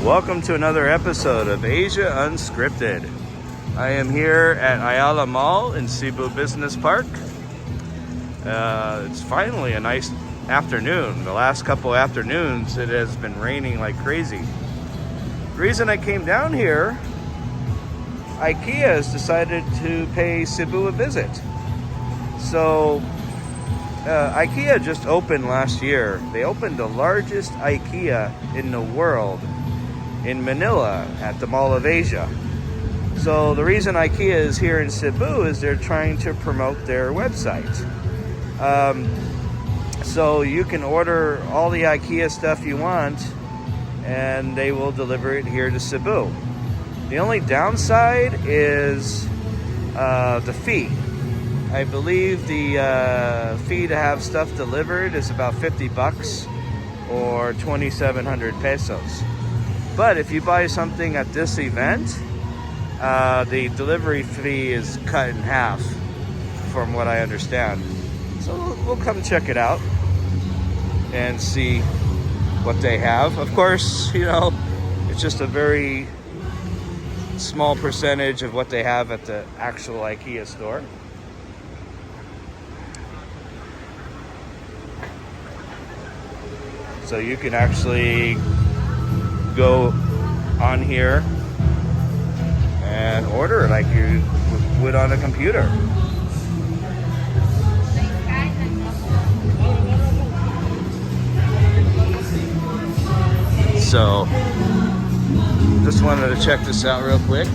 Welcome to another episode of Asia Unscripted. I am here at Ayala Mall in Cebu Business Park. It's finally a nice afternoon. The last couple afternoons it has been raining like crazy. The reason I came down here, IKEA has decided to pay Cebu a visit. So IKEA just opened last year. They opened the largest IKEA in the world in Manila at the Mall of Asia. So the reason IKEA is here in Cebu is they're trying to promote their website. So you can order all the IKEA stuff you want and they will deliver it here to Cebu. The only downside is the fee. I believe the fee to have stuff delivered is about $50 or 2,700 pesos. But if you buy something at this event, the delivery fee is cut in half from what I understand. So we'll come check it out and see what they have. Of course, it's just a very small percentage of what they have at the actual IKEA store. So you can actually go on here and order it like you would on a computer. So just wanted to check this out real quick.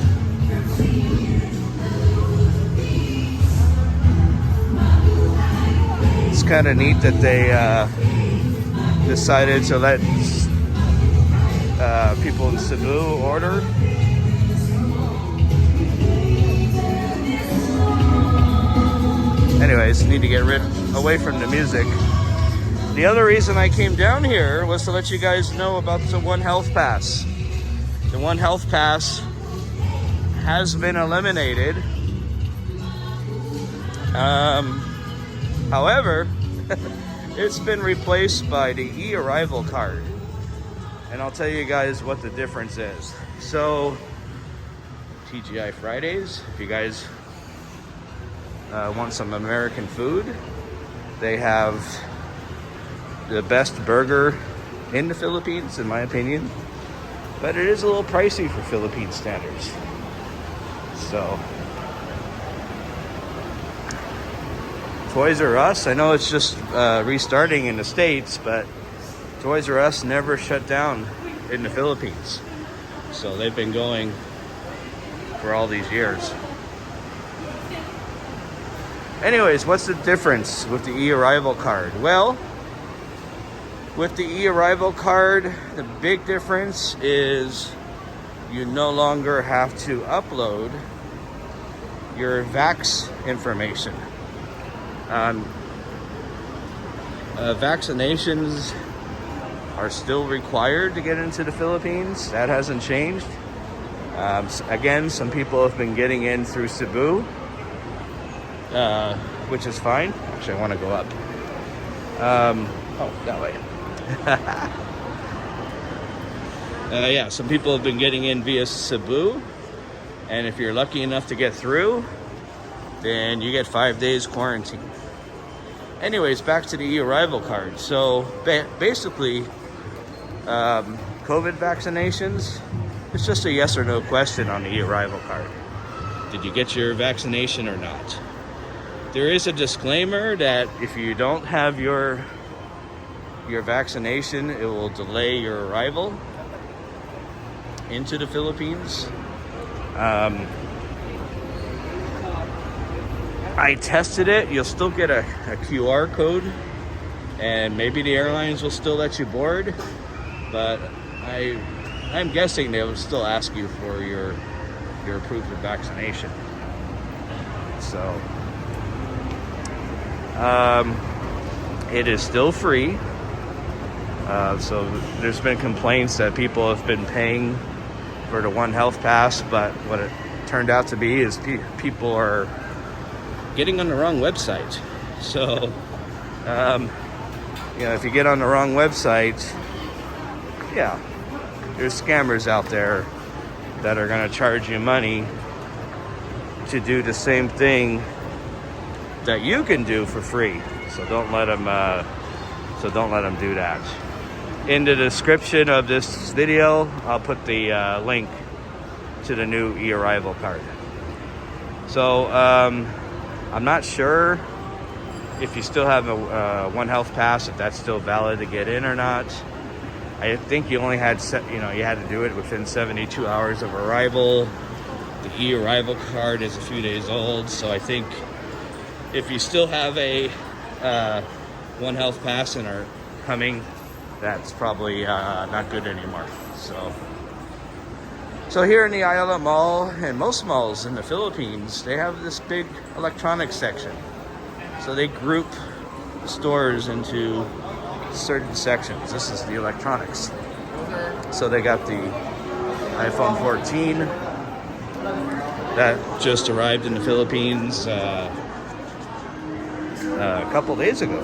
It's kind of neat that they decided to let people in Cebu order. Anyways, need to get away from the music. The other reason I came down here was to let you guys know about the OneHealthPass. The OneHealthPass has been eliminated. However, it's been replaced by the EArrival card. And I'll tell you guys what the difference is. So, TGI Fridays, if you guys want some American food, they have the best burger in the Philippines, in my opinion. But it is a little pricey for Philippine standards. So, Toys R Us, I know it's just restarting in the States, but Toys R Us never shut down in the Philippines. So they've been going for all these years. Anyways, what's the difference with the EArrival card? Well, with the EArrival card, the big difference is you no longer have to upload your vax information. Vaccinations are still required to get into the Philippines. That hasn't changed. Again, some people have been getting in through Cebu, which is fine. Actually, I want to go up. That way. Yeah, some people have been getting in via Cebu, and if you're lucky enough to get through, then you get 5 days quarantine. Anyways, back to the EArrival card. So basically, COVID vaccinations, it's just a yes or no question on the EArrival card. Did you get your vaccination or not? There is a disclaimer that if you don't have your vaccination, it will delay your arrival into the Philippines. I tested it. You'll still get a QR code, and maybe the airlines will still let you board, but I'm guessing they will still ask you for your proof of vaccination. So it is still free. So there's been complaints that people have been paying for the OneHealthPass, but what it turned out to be is people are getting on the wrong website. So, if you get on the wrong website, yeah, there's scammers out there that are going to charge you money to do the same thing that you can do for free. So don't let them do that. In the description of this video, I'll put the link to the new EArrival card. So I'm not sure if you still have a OneHealthPass, if that's still valid to get in or not. I think you only had you had to do it within 72 hours of arrival. The EArrival card is a few days old, so I think if you still have a OneHealthPass and are coming, that's probably not good anymore. So here in the Ayala Mall and most malls in the Philippines, they have this big electronics section. So they group stores into certain sections. This is the electronics. So they got the iPhone 14 that just arrived in the Philippines a couple days ago.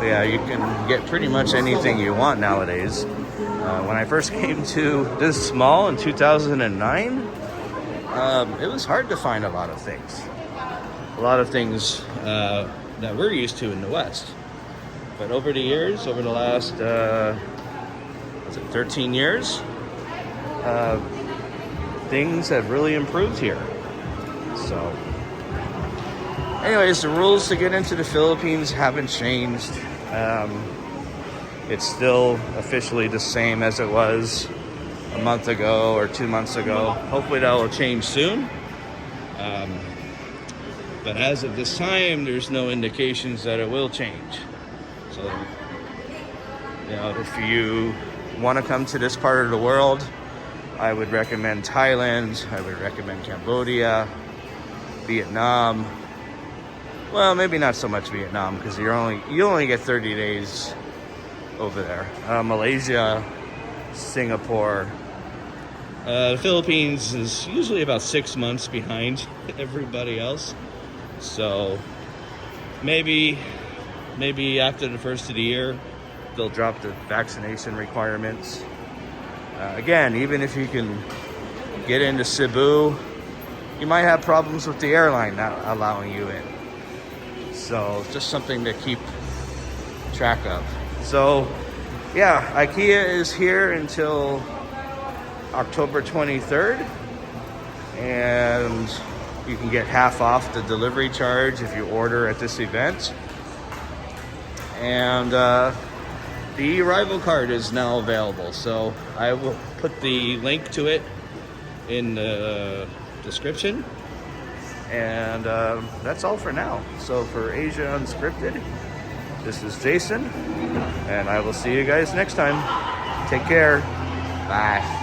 Yeah, you can get pretty much anything you want nowadays. When I first came to this mall in 2009, it was hard to find a lot of things. A lot of things that we're used to in the West. But over the years, over the last 13 years, things have really improved here. So anyways, the rules to get into the Philippines haven't changed. It's still officially the same as it was a month ago or 2 months ago. Hopefully that will change soon. But as of this time, there's no indications that it will change. So, if you want to come to this part of the world, I would recommend Thailand. I would recommend Cambodia, Vietnam. Well, maybe not so much Vietnam because you only get 30 days over there. Malaysia, Singapore. The Philippines is usually about 6 months behind everybody else. So maybe after the first of the year, they'll drop the vaccination requirements. Again, even if you can get into Cebu, you might have problems with the airline not allowing you in. So just something to keep track of. So yeah, IKEA is here until October 23rd, and you can get half off the delivery charge if you order at this event. And the EArrival card is now available, so I will put the link to it in the description. And that's all for now. So for Asia Unscripted, this is Jason, and I will see you guys next time. Take care. Bye.